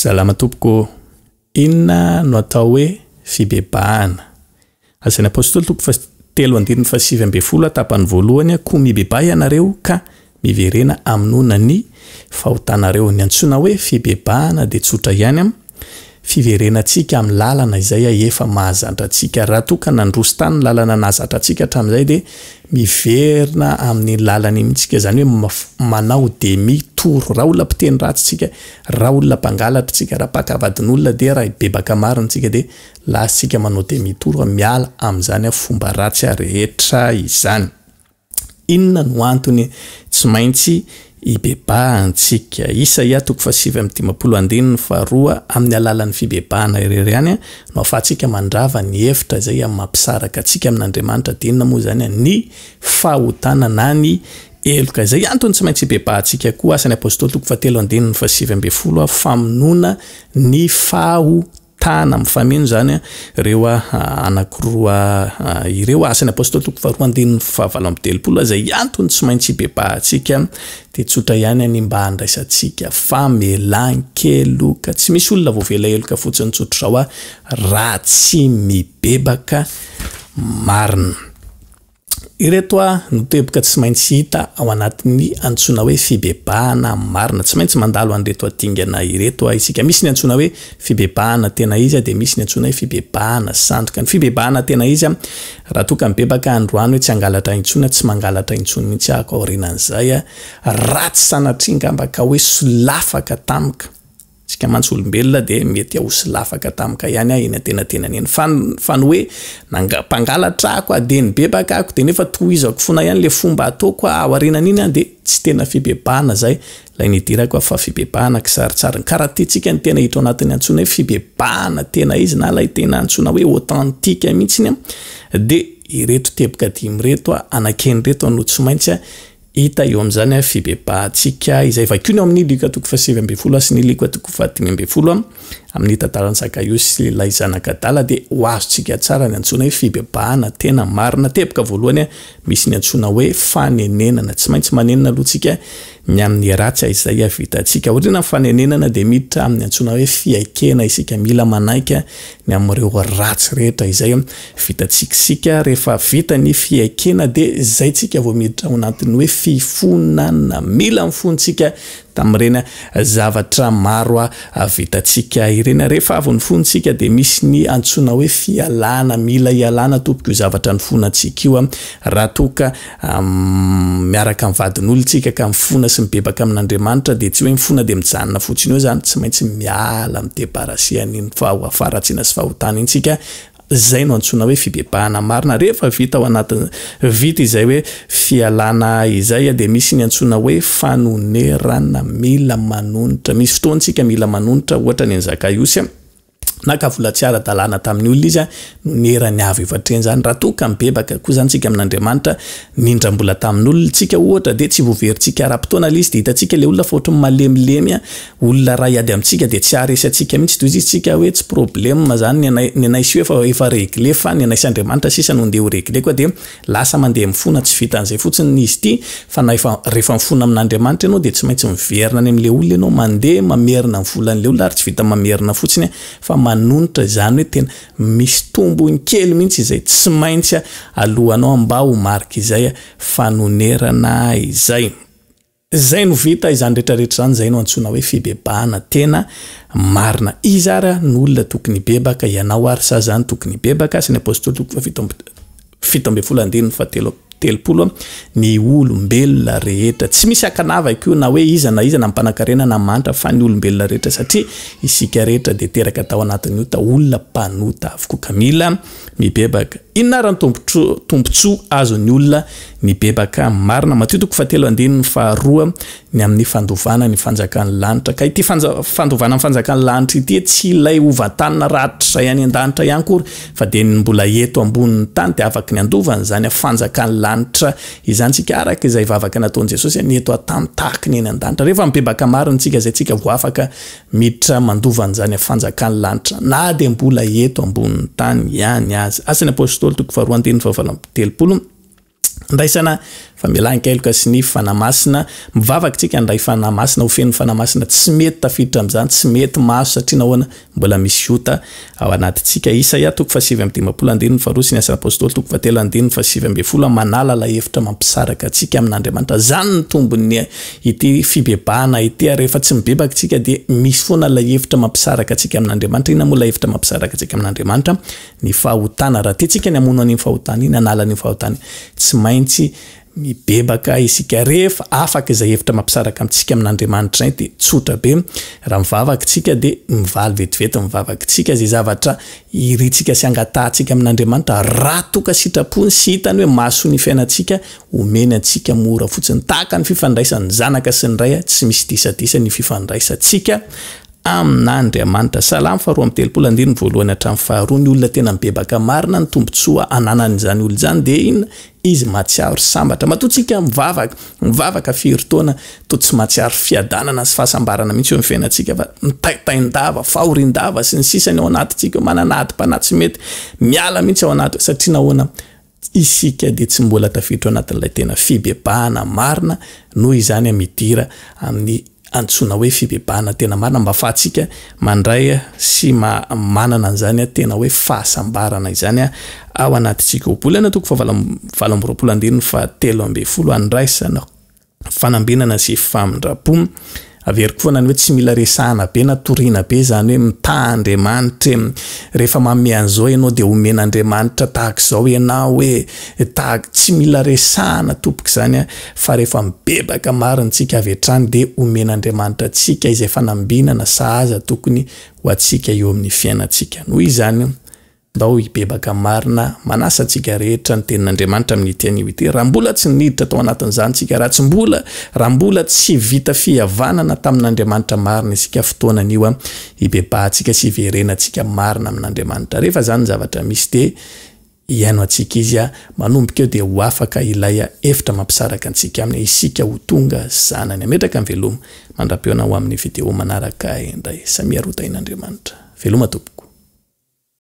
Salama tompoko, inona no atao hoe fibebahana? Asan'ny apôstôly toko fa 3:7 tapany voalohany, koa mibeba ianareo ka miverena aminona ny fahotanareo. Ny antsoina hoe fibebahana dia tsotra ihany fiverenantsika amin'ny lalana izay efa mahazatra antsika. Raha toa ka nandroso tany ny lalana nahazatra antsika hatramin'izay dia miverina amin'ny lalany mihitsika, zany hoe manao demi tour. Raha olona mpiteny ratsy tsika, raha olona mpangalatra tsika, raha pakavadin'olona dia raha bebaka marina tsika dia lasitsika manao demi tour, miala amin'izany fomba ratsy rehetra izany. Inona no antony tsy maintsy ibebahantsika? Isaia 7:12 amin'ny alalan'ny fibebahana irery ihany no ahafahantsika mandrava ny hevitra izay mampisaraka antsika amin'Andriamanitra. Dinina moa zany ny fahotana na ny eloka. Izay antony tsy maintsy ibebahantsika koa. Asan'ny apôstôly 3:7 famonoana ny fahotana. Mifameno zany ireo anakiroa ireo. Asan'ny apôstôly 2:2 izay antony tsy maintsy ibebahantsika dia tsotra ihany ny mba handraisantsika famelan-keloka. Tsy misy olona voavela eloka fotsiny tsotra zao raha tsy mibebaka marina. Ireto no teboka tsy maintsy hita ao anatin'ny antsoina hoe fibebahana marina. Tsy maintsy mandalo an'ireto adingana ireto isika. Misy ny antsoina hoe fibebahana tena izy dia misy ny antsoina hoe fibebahana sandoka. Ny fibebahana tena izy raha toa ka mibebaka androany hoe tsy hangalatra intsony, tsy mangalatra intsony mihitsy ako aorianan'izay, ratsy sanatria mbaka hoe solafaka tamika. Tsika mantsy olombelona dia mety ho solafaka tamika ihany eny an-tenantenany eny. Fa ny hoe mpangalatra ako dia nibebaka ako dia nefa tohizako fona ihany le fomba ataoko ao aorianan'iny dia tsy tena fibebahana zay. Ilay nidirako fa fibebahana kisaritsariny. Karaha ty-tsika ny tena hita ao anatin'ny antsoina hoe fibebahana tena izy na ilay tena antsoina hoe authentique mihitsiny dia ireto teboka dimy reto anakeny reto no tsy maintsy hita eo amin'izany fibebahantsika izay vakiony ao amin'ny Luka 7:12 sy ny Luka 5:10 amin'ny tantaran'i Zakaios sy ilay zanak'Adala dia ho azontsika tsara ny antsoina hoe fibebahana tena marina. Teboka voalohany misy ny antsoina hoe fanenenana. Tsy maintsy manenana aloha tsika ny amin'ny ratsy izay vitantsika. Ohatrina ny fanenenana dia miditra amin'ny antsoina hoe fiaikena. Isika mila manaika ny amin'ireo ratsy rehetra izay vitantsika. Rehefa vita ny fiaikena dia izay tsika vao miditra ao anatin'ny hoe fifonana. Mila mifontsika tamin'ireny zavatra maro vitantsika ireny. Rehefa avy ny fontsika dia misy ny antsoina hoe fialana. Mila ialana tompoko io zavatra ny fonantsika io. Raha toa ka miaraka amin'ny vadin'olontsika ka mifona sy mibebaka amin'Andriamanitra dia tsy hoe mifona dia mijanona fotsiny eo zany, tsy maintsy miala midebarasian'iny faharatsiana sy fahotana intsika. Zay no antsoina hoe fibebahana marina. Rehefa vita ao anatin'ny vita izay hoe fialana izay dia misy ny antsoina hoe fanonerana. Mila manonitra. Misy fotoantsika mila manonitra, ohatra ny Zakaios naka vola tsy ara-dalàna tamin'ny olona izy nonerany avy evatreny zany. Raha toa ka mibebaka koa zany tsika amin'Andriamanitra nindrambola tamin'ny olona tsika ohatra dia tsy voaverintsika ara-potoana ilay izy dia hitantsika ilay olona fa ohatry malemilemy olona raha iady amintsika dia tsy haharesy antsika mihitsy. Toy izy tsika hoe tsy problème zany ny anay sy efa regle fa ny anay sy Andriamanitra sisa no ndeha ho regle koa dia lasa mandeha mifona. Tsy vitan'izay fotsiny izy ity fa rehefa mifona amin'Andriamanitra ianao dia tsy maintsy miverina any amin'ilay olona ianao, mandeha mamerina ny volan'ilay olona ary tsy vita mamerina fotsiny fa manonitra. Zany hoe tena misy tombony kely mihitsy izay tsy maintsy alohanao mba ho marika izay fanonerana izay. Zay no vita izany rehetrarehetra zany. Zay no antsoina hoe fibebahana tena marina. Izy ary ny olona tokony bebaka, ianao ary sa zany tokony bebaka. Sy ny apôstôly 7:13 ny olombelona rehetra. Tsy misy akanava io na hoe iza na mpanankarena na mantra fa ny olombelona rehetra satria isika rehetra dia teraka tao anatin'io olona mpanota avokoa ka mila mibebaka. Inona raha ny tombontsoa azon'ny olona mibebaka marina? Mateo 7:2 ny amin'ny fandovana ny fanjakan'ny lanitra. Ka ity fandovana ny fanjakan'ny lanitra ity tsy ilay ovantanina ratra ihany an-danitra ihany kory fa dia mbola eto ambonin'ny tany dia afaka ny andovana zany fanjakan'ny lanitra izany tsika araka izay vavaka nataon'i Jesosy ny eto tahaka ny eny an-danitra. Rehefa mibebaka marina tsika zay tsika voa afaka miditra mandovana zany fanjakan'ny lanitra na dia mbola eto ambonin'ny tany ihany azy. Asan'ny apôstôly 2:2 ndraisana fa milankeloka sy ny fanamasina mivavaka tsika andray fanamasina ho feno fanamasina tsy mety tafiditra am'izany tsy mety maso satria nahoana mbola misy ota ao anatintsika Isaia 5:12 farosi ny asa apôstôly 3:7 manala la hevitra mampisaraka atsika amin'Andriamanitra zany ny tombony ity fibebahana ity rehefa tsy mibebaka tsika dia misy foana la hevitra mampisaraka atsika amin'Andriamanitra ina moa la hevitra mampisaraka atsika amin'Andriamanitra ny fahotana raha tiatsika ny amono an'iny fahotana iny anala ny fahotana tsy maintsy mibebaka isika rehefa afaka izay hevitra mampisaraka amintsika amin'Andriamanitra zay dia tsotra be raha mivavaka tsika dia mivaly vetivety mivavaka tsika zay zavatra iritsika sy angatahtsika amin'Andriamanitra raha toka sitrapony sy hitany hoe mahasoa ny fiainantsika omeny antsika mora fotsiny tahaka ny fifandraisan'ny zanaka sy ny ray tsy misy disadisa ny fifandraisantsika amin'Andriamanitra. Salamo 4:30 voalohany hatramin'ny faharoa ny olona tena mibebaka marina ny tombontsoa ananan'izany olo zany dia ina izy mahatsiaro sambatra matotsika mivavaka firy-taona to tsy mahatsiaro fiadanana sy fahasambarana mihitsy eo amin'ny fiainantsika fa mitaitaindava faorindava sy ny sisany ao anatintsika mananaty mpanatsy mety miala mihitsy ao anaty satria nahoana isika dia tsy mbola tafiditra anatin'ilay tena fibebahana marina noho izany amidira amin'ny antsona hoe fibebahana tena marina mba ahafahantsika mandray sy manana an'izany tena hoe fahasambarana izany ao anatintsika obolana 7:13 andraisana fanambinana sy famindrapo averiko foana ny hoe tsy mila resahana be na toriana be zany hoe mitahandriamanitra rehefa manome an'izao ianao dia omen'Andriamanitra tahaka izao ianao hoe tahaka tsy mila resahana tompoko izany fa rehefa mibebaka marintsika avy hatrany dia omen'Andriamanitra atsika izay fanambinana sahaza tokony ho atsika eo amin'ny fiainantsika noho izany mba ho hibebaka marina manasa antsika rehetra ny tenin'Andriamanitra amin'ny tian'io ity raha mbola tsy niditra tao anatin'izany tsika raha mbola tsy vita fihavanana tamin'Andriamanitra marina isika fotoanan'io hibebahantsika sy hiverenantsika marina amin'Andriamanitra rehefa zany zavatra misy dia ihaino antsika izy manomboka eo dia ho afaka ilay hevitra mampisaraka antsika amin'ny isika ho tonga zanany ametraka ny veloma mandra-peona ho amin'ny video manaraka indray samy harotain'Andriamanitra veloma tompoko.